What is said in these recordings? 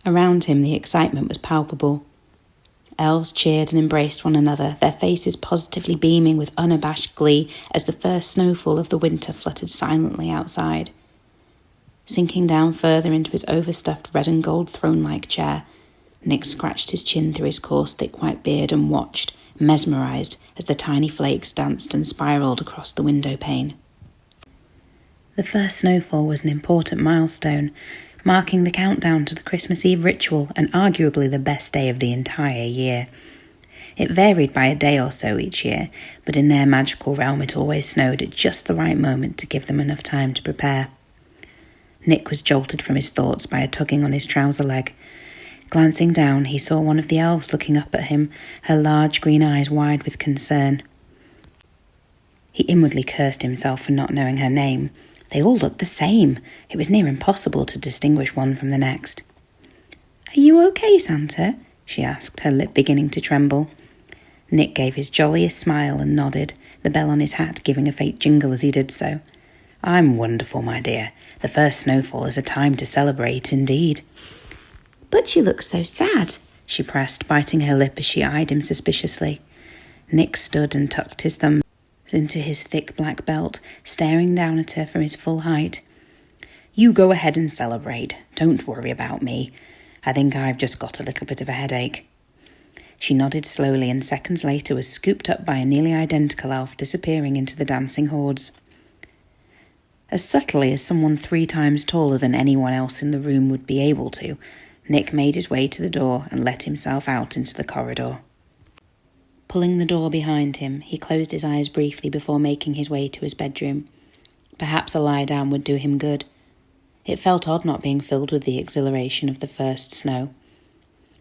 Around him, the excitement was palpable. Elves cheered and embraced one another, their faces positively beaming with unabashed glee as the first snowfall of the winter fluttered silently outside. Sinking down further into his overstuffed red and gold throne-like chair, Nick scratched his chin through his coarse, thick white beard and watched, mesmerised, as the tiny flakes danced and spiralled across the window pane. The first snowfall was an important milestone, marking the countdown to the Christmas Eve ritual and arguably the best day of the entire year. It varied by a day or so each year, but in their magical realm it always snowed at just the right moment to give them enough time to prepare. Nick was jolted from his thoughts by a tugging on his trouser leg. Glancing down, he saw one of the elves looking up at him, her large green eyes wide with concern. He inwardly cursed himself for not knowing her name. They all looked the same. It was near impossible to distinguish one from the next. "Are you okay, Santa?" she asked, her lip beginning to tremble. Nick gave his jolliest smile and nodded, the bell on his hat giving a faint jingle as he did so. "I'm wonderful, my dear. The first snowfall is a time to celebrate, indeed." "But you look so sad," she pressed, biting her lip as she eyed him suspiciously. Nick stood and tucked his thumb into his thick black belt, staring down at her from his full height. "You go ahead and celebrate. Don't worry about me. I think I've just got a little bit of a headache." She nodded slowly and seconds later was scooped up by a nearly identical elf disappearing into the dancing hordes. As subtly as someone 3 times taller than anyone else in the room would be able to, Nick made his way to the door and let himself out into the corridor. Pulling the door behind him, he closed his eyes briefly before making his way to his bedroom. Perhaps a lie down would do him good. It felt odd not being filled with the exhilaration of the first snow.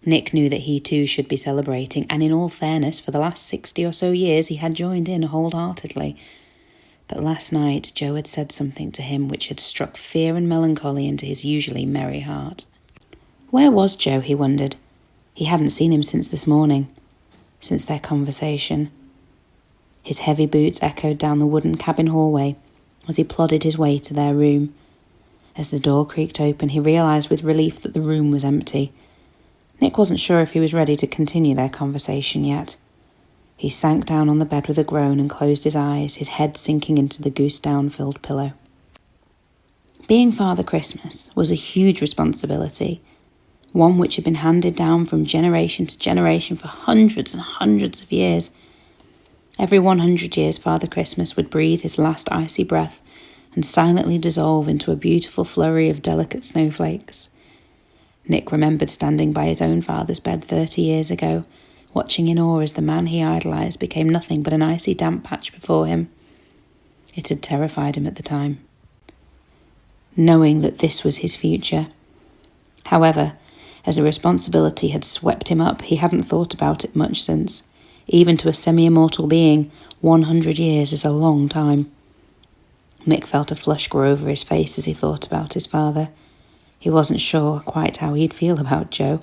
Nick knew that he too should be celebrating, and in all fairness, for the last 60 or so years he had joined in wholeheartedly. But last night Joe had said something to him which had struck fear and melancholy into his usually merry heart. Where was Joe, he wondered. He hadn't seen him since this morning. Since their conversation. His heavy boots echoed down the wooden cabin hallway as he plodded his way to their room. As the door creaked open, he realised with relief that the room was empty. Nick wasn't sure if he was ready to continue their conversation yet. He sank down on the bed with a groan and closed his eyes, his head sinking into the goose-down-filled pillow. Being Father Christmas was a huge responsibility, one which had been handed down from generation to generation for hundreds and hundreds of years. Every 100 years, Father Christmas would breathe his last icy breath and silently dissolve into a beautiful flurry of delicate snowflakes. Nick remembered standing by his own father's bed 30 years ago, watching in awe as the man he idolised became nothing but an icy damp patch before him. It had terrified him at the time, knowing that this was his future. However, as a responsibility had swept him up, he hadn't thought about it much since. Even to a semi-immortal being, 100 years is a long time. Nick felt a flush grow over his face as he thought about his father. He wasn't sure quite how he'd feel about Joe.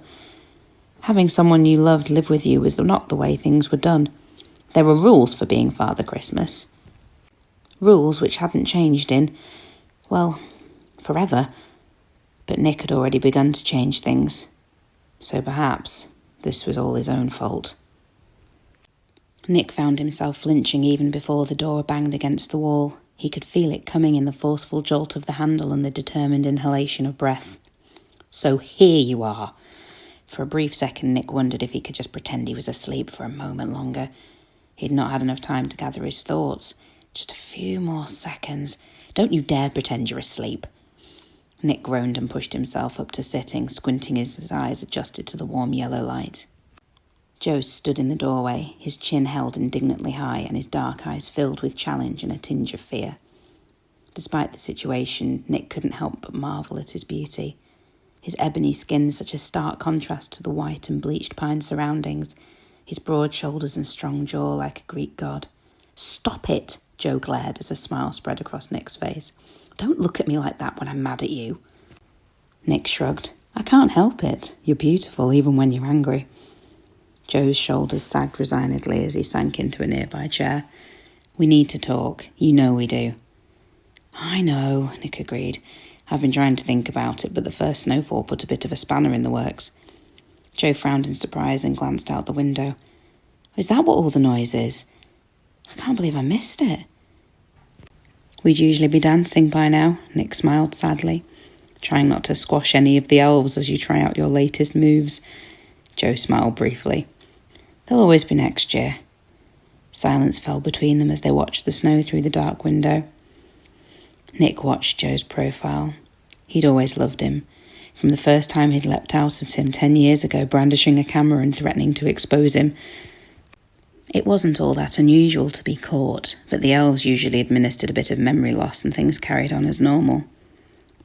Having someone you loved live with you was not the way things were done. There were rules for being Father Christmas. Rules which hadn't changed in, well, forever. But Nick had already begun to change things. So perhaps this was all his own fault. Nick found himself flinching even before the door banged against the wall. He could feel it coming in the forceful jolt of the handle and the determined inhalation of breath. "So here you are." For a brief second, Nick wondered if he could just pretend he was asleep for a moment longer. He'd not had enough time to gather his thoughts. Just a few more seconds. "Don't you dare pretend you're asleep." Nick groaned and pushed himself up to sitting, squinting as his eyes adjusted to the warm yellow light. Joe stood in the doorway, his chin held indignantly high and his dark eyes filled with challenge and a tinge of fear. Despite the situation, Nick couldn't help but marvel at his beauty. His ebony skin such a stark contrast to the white and bleached pine surroundings, his broad shoulders and strong jaw like a Greek god. "Stop it," Joe glared as a smile spread across Nick's face. "Don't look at me like that when I'm mad at you." Nick shrugged. "I can't help it. You're beautiful even when you're angry." Joe's shoulders sagged resignedly as he sank into a nearby chair. "We need to talk. You know we do." "I know," Nick agreed. I've been trying to think about it, but the first snowfall put a bit of a spanner in the works. Joe frowned in surprise and glanced out the window. Is that what all the noise is? I can't believe I missed it. We'd usually be dancing by now, Nick smiled sadly, trying not to squash any of the elves as you try out your latest moves. Joe smiled briefly. There'll always be next year. Silence fell between them as they watched the snow through the dark window. Nick watched Joe's profile. He'd always loved him, from the first time he'd leapt out at him 10 years ago, brandishing a camera and threatening to expose him. It wasn't all that unusual to be caught, but the elves usually administered a bit of memory loss and things carried on as normal.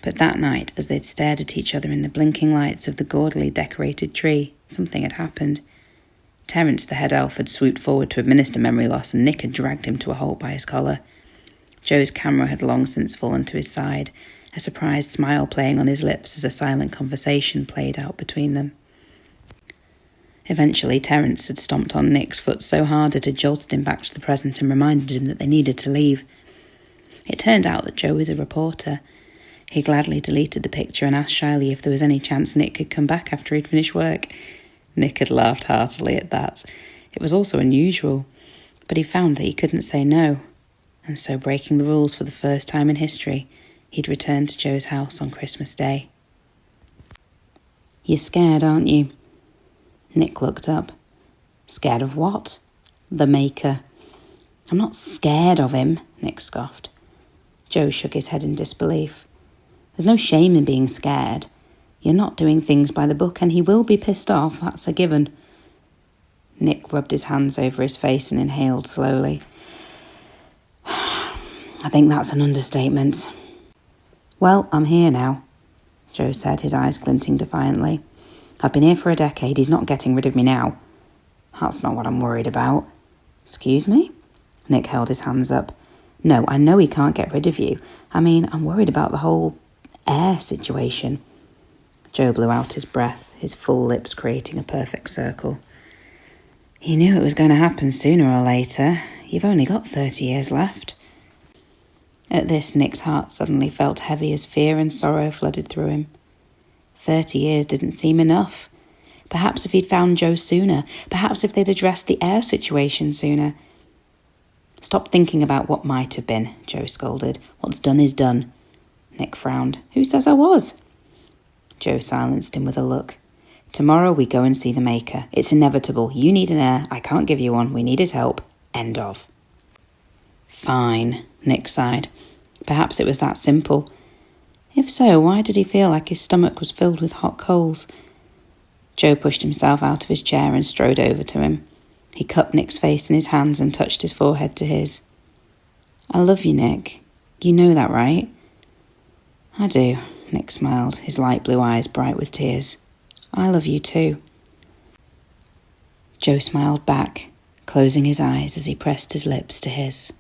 But that night, as they'd stared at each other in the blinking lights of the gaudily decorated tree, something had happened. Terence, the head elf, had swooped forward to administer memory loss, and Nick had dragged him to a halt by his collar. Joe's camera had long since fallen to his side, a surprised smile playing on his lips as a silent conversation played out between them. Eventually, Terence had stomped on Nick's foot so hard it had jolted him back to the present and reminded him that they needed to leave. It turned out that Joe was a reporter. He gladly deleted the picture and asked shyly if there was any chance Nick could come back after he'd finished work. Nick had laughed heartily at that. It was also unusual, but he found that he couldn't say no. And so, breaking the rules for the first time in history, he'd returned to Joe's house on Christmas Day. You're scared, aren't you? Nick looked up. Scared of what? The Maker. I'm not scared of him, Nick scoffed. Joe shook his head in disbelief. There's no shame in being scared. You're not doing things by the book, and he will be pissed off, that's a given. Nick rubbed his hands over his face and inhaled slowly. I think that's an understatement. Well, I'm here now, Joe said, his eyes glinting defiantly. I've been here for a decade. He's not getting rid of me now. That's not what I'm worried about. Excuse me? Nick held his hands up. No, I know he can't get rid of you. I mean, I'm worried about the whole heir situation. Joe blew out his breath, his full lips creating a perfect circle. You knew it was going to happen sooner or later. You've only got 30 years left. At this, Nick's heart suddenly felt heavy as fear and sorrow flooded through him. 30 years didn't seem enough. Perhaps if he'd found Joe sooner, perhaps if they'd addressed the heir situation sooner. Stop thinking about what might have been, Joe scolded. What's done is done. Nick frowned. Who says I was? Joe silenced him with a look. Tomorrow we go and see the Maker. It's inevitable. You need an heir. I can't give you one. We need his help. End of. Fine, Nick sighed. Perhaps it was that simple. If so, why did he feel like his stomach was filled with hot coals? Joe pushed himself out of his chair and strode over to him. He cupped Nick's face in his hands and touched his forehead to his. I love you, Nick. You know that, right? I do, Nick smiled, his light blue eyes bright with tears. I love you too. Joe smiled back, closing his eyes as he pressed his lips to his.